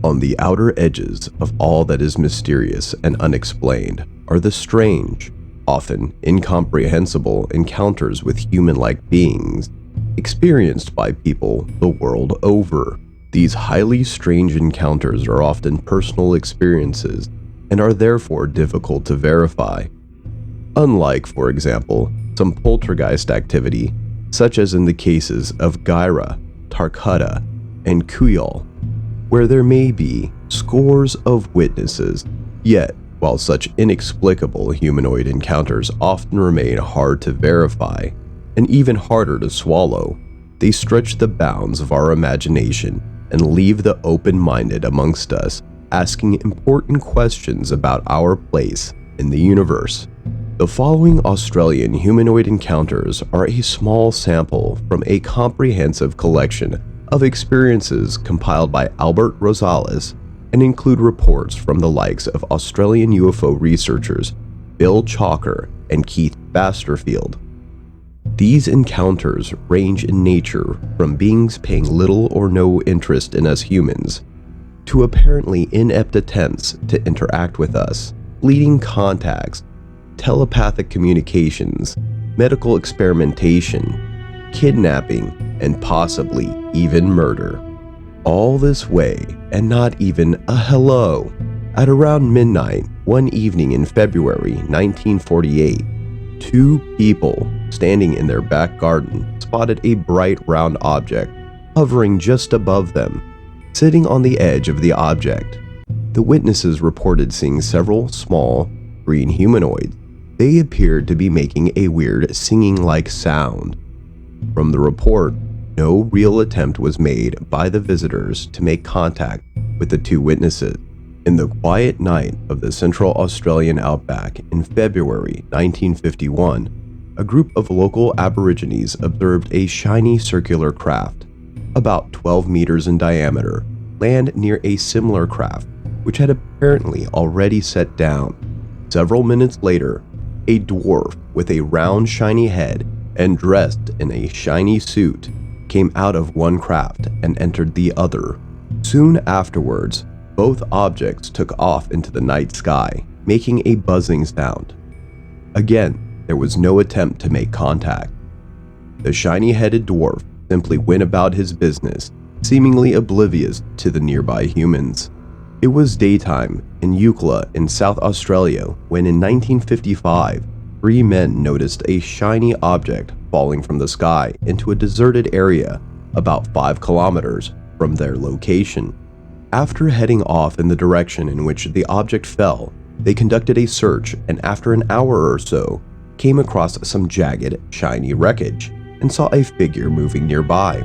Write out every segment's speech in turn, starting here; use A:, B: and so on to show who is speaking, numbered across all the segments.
A: On the outer edges of all that is mysterious and unexplained are the strange, often incomprehensible encounters with human-like beings experienced by people the world over. These highly strange encounters are often personal experiences and are therefore difficult to verify. Unlike, for example, some poltergeist activity, such as in the cases of Guyra, Tarcutta, and Cooyal, where there may be scores of witnesses. Yet, while such inexplicable humanoid encounters often remain hard to verify and even harder to swallow, they stretch the bounds of our imagination and leave the open-minded amongst us asking important questions about our place in the universe. The following Australian humanoid encounters are a small sample from a comprehensive collection of experiences compiled by Albert Rosales and include reports from the likes of Australian UFO researchers Bill Chalker and Keith Basterfield. These encounters range in nature from beings paying little or no interest in us humans, to apparently inept attempts to interact with us, fleeting contacts, telepathic communications, medical experimentation, kidnapping, and possibly even murder. All this way, and not even a hello. At around midnight one evening in February 1948, two people standing in their back garden spotted a bright round object hovering just above them. Sitting on the edge of the object, the witnesses reported seeing several small, green humanoids. They appeared to be making a weird singing-like sound. From the report, no real attempt was made by the visitors to make contact with the two witnesses. In the quiet night of the Central Australian outback in February 1951, a group of local Aborigines observed a shiny circular craft, about 12 meters in diameter, land near a similar craft which had apparently already set down. Several minutes later, a dwarf with a round shiny head and dressed in a shiny suit came out of one craft and entered the other. Soon afterwards, both objects took off into the night sky, making a buzzing sound. Again, there was no attempt to make contact. The shiny-headed dwarf simply went about his business, seemingly oblivious to the nearby humans. It was daytime in Eucla in South Australia when in 1955, three men noticed a shiny object falling from the sky into a deserted area about 5 kilometers from their location. After heading off in the direction in which the object fell, they conducted a search and after an hour or so, came across some jagged, shiny wreckage and saw a figure moving nearby.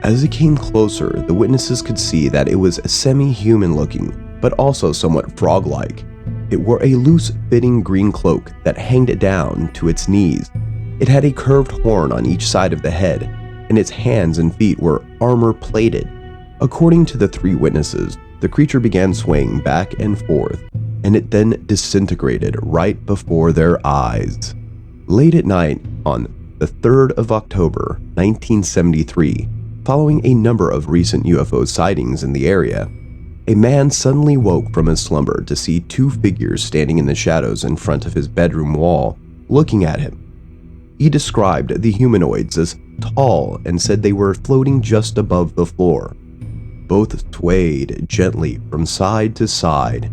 A: As it came closer, the witnesses could see that it was semi-human looking, but also somewhat frog-like. It wore a loose-fitting green cloak that hanged down to its knees. It had a curved horn on each side of the head, and its hands and feet were armor-plated. According to the three witnesses, the creature began swaying back and forth, and it then disintegrated right before their eyes. Late at night, on the 3rd of October, 1973, following a number of recent UFO sightings in the area, a man suddenly woke from his slumber to see two figures standing in the shadows in front of his bedroom wall, looking at him. He described the humanoids as tall and said they were floating just above the floor. Both swayed gently from side to side.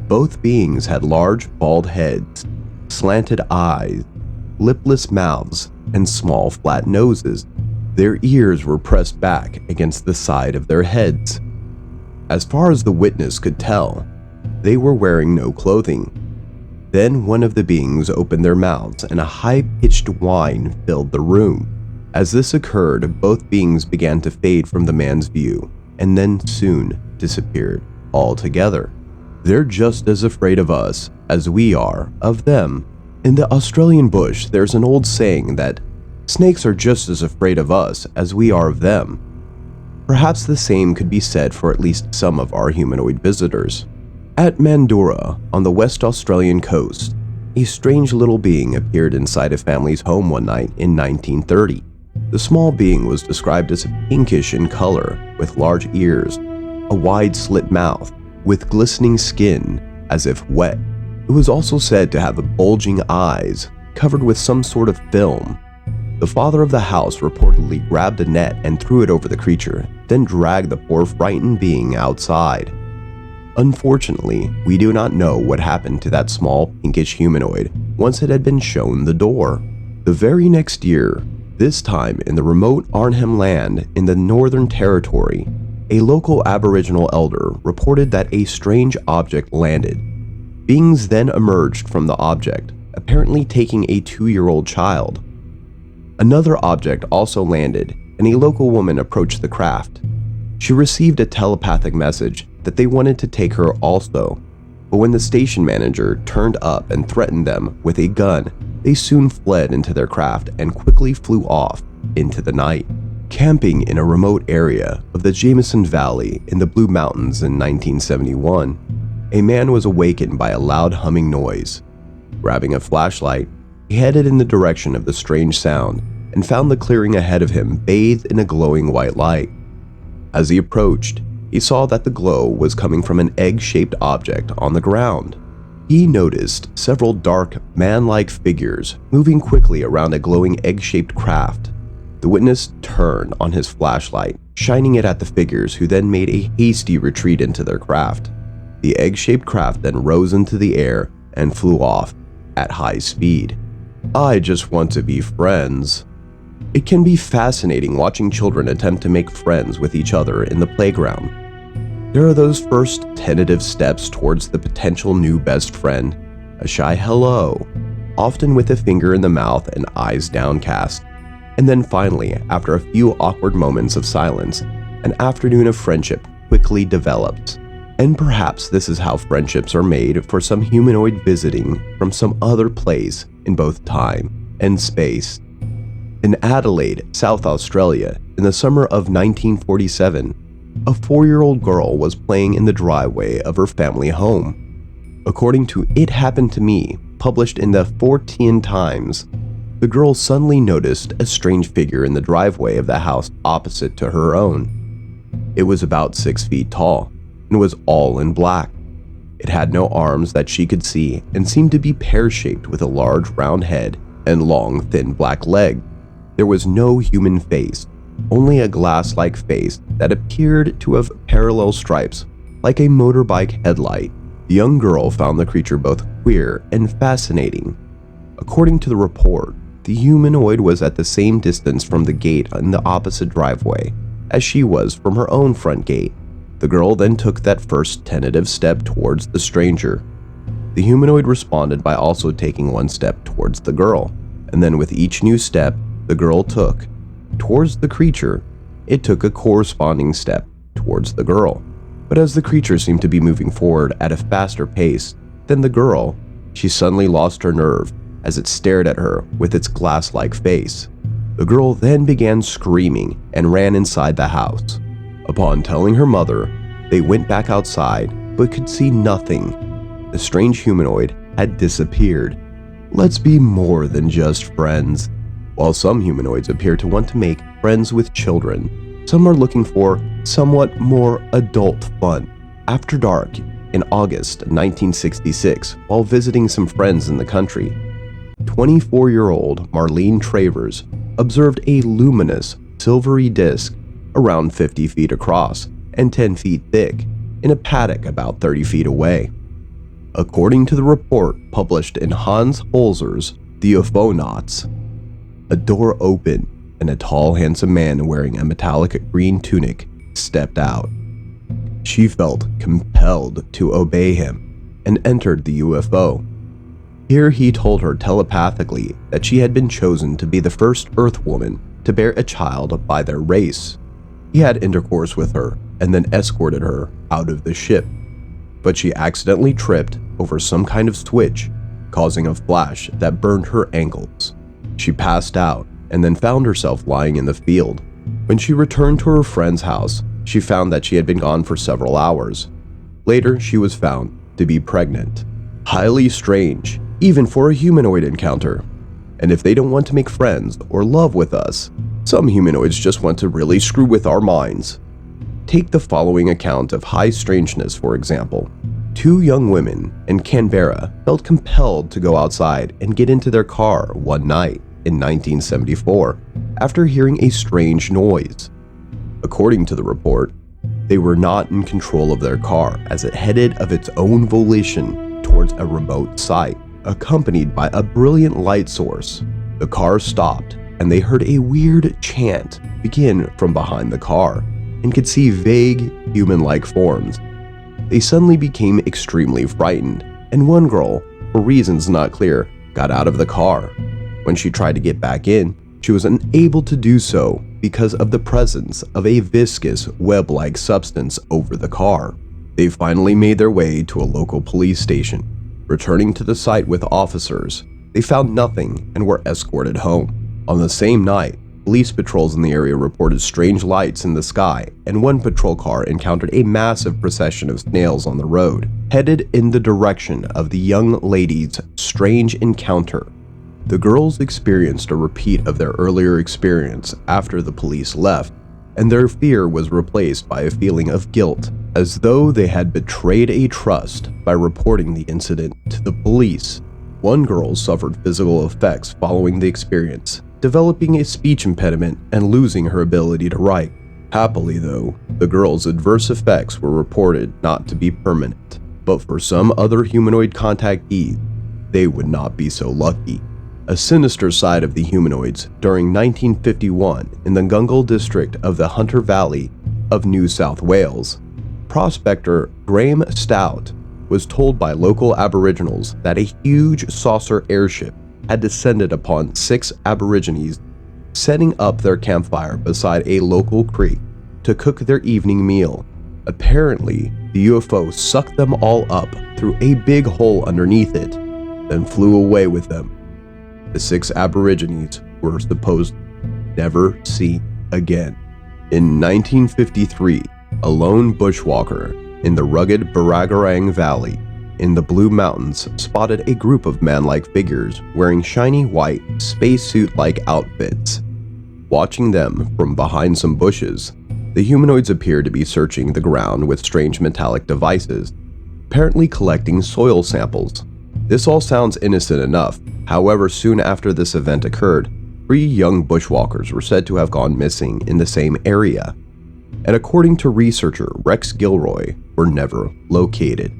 A: Both beings had large bald heads, slanted eyes, lipless mouths, and small flat noses. Their ears were pressed back against the side of their heads. As far as the witness could tell, they were wearing no clothing. Then one of the beings opened their mouths and a high-pitched whine filled the room. As this occurred, both beings began to fade from the man's view and then soon disappeared altogether. They're just as afraid of us as we are of them. In the Australian bush, there's an old saying that snakes are just as afraid of us as we are of them. Perhaps the same could be said for at least some of our humanoid visitors. At Mandurah, on the West Australian coast, a strange little being appeared inside a family's home one night in 1930. The small being was described as pinkish in color, with large ears, a wide slit mouth with glistening skin as if wet. It was also said to have bulging eyes covered with some sort of film. The father of the house reportedly grabbed a net and threw it over the creature, then dragged the poor frightened being outside. Unfortunately, we do not know what happened to that small pinkish humanoid once it had been shown the door. The very next year, this time in the remote Arnhem Land in the Northern Territory, a local Aboriginal elder reported that a strange object landed. Beings then emerged from the object, apparently taking a 2-year-old child. Another object also landed, and a local woman approached the craft. She received a telepathic message that they wanted to take her also, but when the station manager turned up and threatened them with a gun, they soon fled into their craft and quickly flew off into the night. Camping in a remote area of the Jameson Valley in the Blue Mountains in 1971, a man was awakened by a loud humming noise. Grabbing a flashlight, he headed in the direction of the strange sound and found the clearing ahead of him bathed in a glowing white light. As he approached, he saw that the glow was coming from an egg-shaped object on the ground. He noticed several dark, man-like figures moving quickly around a glowing egg-shaped craft. The witness turned on his flashlight, shining it at the figures, who then made a hasty retreat into their craft. The egg-shaped craft then rose into the air and flew off at high speed. I just want to be friends. It can be fascinating watching children attempt to make friends with each other in the playground. There are those first tentative steps towards the potential new best friend, a shy hello, often with a finger in the mouth and eyes downcast. And then finally, after a few awkward moments of silence, an afternoon of friendship quickly develops. And perhaps this is how friendships are made for some humanoid visiting from some other place in both time and space. In Adelaide, South Australia, in the summer of 1947, a 4-year-old girl was playing in the driveway of her family home. According to It Happened to Me, published in the Fortean Times, the girl suddenly noticed a strange figure in the driveway of the house opposite to her own. It was about 6 feet tall and was all in black. It had no arms that she could see and seemed to be pear-shaped with a large round head and long, thin black leg. There was no human face, only a glass-like face that appeared to have parallel stripes, like a motorbike headlight. The young girl found the creature both queer and fascinating. According to the report, the humanoid was at the same distance from the gate in the opposite driveway as she was from her own front gate. The girl then took that first tentative step towards the stranger. The humanoid responded by also taking one step towards the girl, and then with each new step the girl took towards the creature, it took a corresponding step towards the girl. But as the creature seemed to be moving forward at a faster pace than the girl, she suddenly lost her nerve as it stared at her with its glass-like face. The girl then began screaming and ran inside the house. Upon telling her mother, they went back outside but could see nothing. The strange humanoid had disappeared. Let's be more than just friends. While some humanoids appear to want to make friends with children, some are looking for somewhat more adult fun. After dark, in August 1966, while visiting some friends in the country, 24-year-old Marlene Travers observed a luminous, silvery disc around 50 feet across and 10 feet thick in a paddock about 30 feet away. According to the report published in Hans Holzer's The UFOnauts, a door opened and a tall, handsome man wearing a metallic green tunic stepped out. She felt compelled to obey him and entered the UFO. Here he told her telepathically that she had been chosen to be the first Earth woman to bear a child by their race. He had intercourse with her and then escorted her out of the ship, but she accidentally tripped over some kind of switch, causing a flash that burned her ankles. She passed out and then found herself lying in the field. When she returned to her friend's house, she found that she had been gone for several hours. Later, she was found to be pregnant. Highly strange, even for a humanoid encounter. And if they don't want to make friends or love with us, some humanoids just want to really screw with our minds. Take the following account of high strangeness, for example. Two young women in Canberra felt compelled to go outside and get into their car one night in 1974 after hearing a strange noise. According to the report, they were not in control of their car as it headed of its own volition towards a remote site, accompanied by a brilliant light source. The car stopped and they heard a weird chant begin from behind the car and could see vague human-like forms. They suddenly became extremely frightened, and one girl, for reasons not clear, got out of the car. When she tried to get back in, she was unable to do so because of the presence of a viscous web-like substance over the car. They finally made their way to a local police station. Returning to the site with officers, they found nothing and were escorted home. On the same night, police patrols in the area reported strange lights in the sky, and one patrol car encountered a massive procession of snails on the road, headed in the direction of the young lady's strange encounter. The girls experienced a repeat of their earlier experience after the police left, and their fear was replaced by a feeling of guilt, as though they had betrayed a trust by reporting the incident to the police. One girl suffered physical effects following the experience, developing a speech impediment and losing her ability to write. Happily though, the girl's adverse effects were reported not to be permanent, but for some other humanoid contactees, they would not be so lucky. A sinister side of the humanoids during 1951 in the Gungal district of the Hunter Valley of New South Wales. Prospector Graham Stout was told by local Aboriginals that a huge saucer airship had descended upon 6 Aborigines setting up their campfire beside a local creek to cook their evening meal. Apparently, the UFO sucked them all up through a big hole underneath it, then flew away with them. The 6 Aborigines were supposed never seen again. In 1953, a lone bushwalker in the rugged Baragarang Valley in the Blue Mountains spotted a group of man-like figures wearing shiny white spacesuit-like outfits. Watching them from behind some bushes, the humanoids appeared to be searching the ground with strange metallic devices, apparently collecting soil samples. This all sounds innocent enough. However, soon after this event occurred, 3 young bushwalkers were said to have gone missing in the same area, and according to researcher Rex Gilroy, were never located.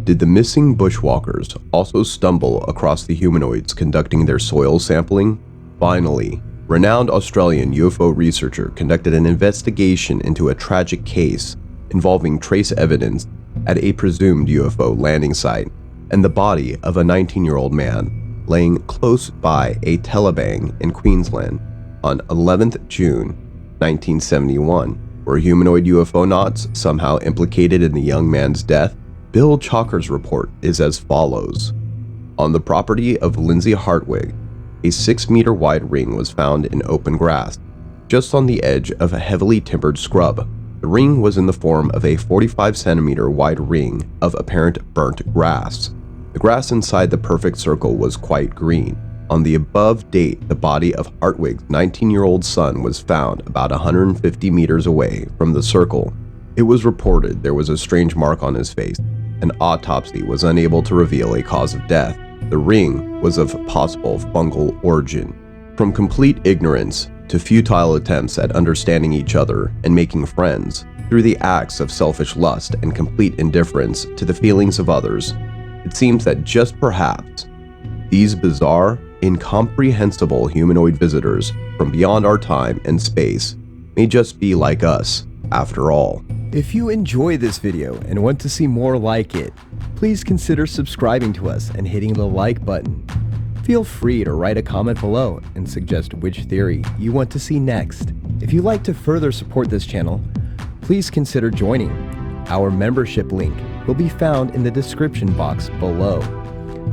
A: Did the missing bushwalkers also stumble across the humanoids conducting their soil sampling? Finally, renowned Australian UFO researcher conducted an investigation into a tragic case involving trace evidence at a presumed UFO landing site and the body of a 19-year-old man laying close by a telebang in Queensland on 11th June 1971. Were humanoid UFO nauts somehow implicated in the young man's death? Bill Chalker's report is as follows. On the property of Lindsay Hartwig, a 6-meter wide ring was found in open grass, just on the edge of a heavily timbered scrub. The ring was in the form of a 45-centimeter wide ring of apparent burnt grass. The grass inside the perfect circle was quite green. On the above date, the body of Hartwig's 19-year-old son was found about 150 meters away from the circle. It was reported there was a strange mark on his face. An autopsy was unable to reveal a cause of death. The ring was of possible fungal origin. From complete ignorance to futile attempts at understanding each other and making friends, through the acts of selfish lust and complete indifference to the feelings of others, it seems that just perhaps these bizarre, incomprehensible humanoid visitors from beyond our time and space may just be like us after all. If you enjoy this video and want to see more like it, please consider subscribing to us and hitting the like button. Feel free to write a comment below and suggest which theory you want to see next. If you'd like to further support this channel, please consider joining. Our membership link will be found in the description box below.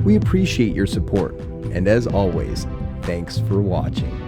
A: We appreciate your support, and as always, thanks for watching.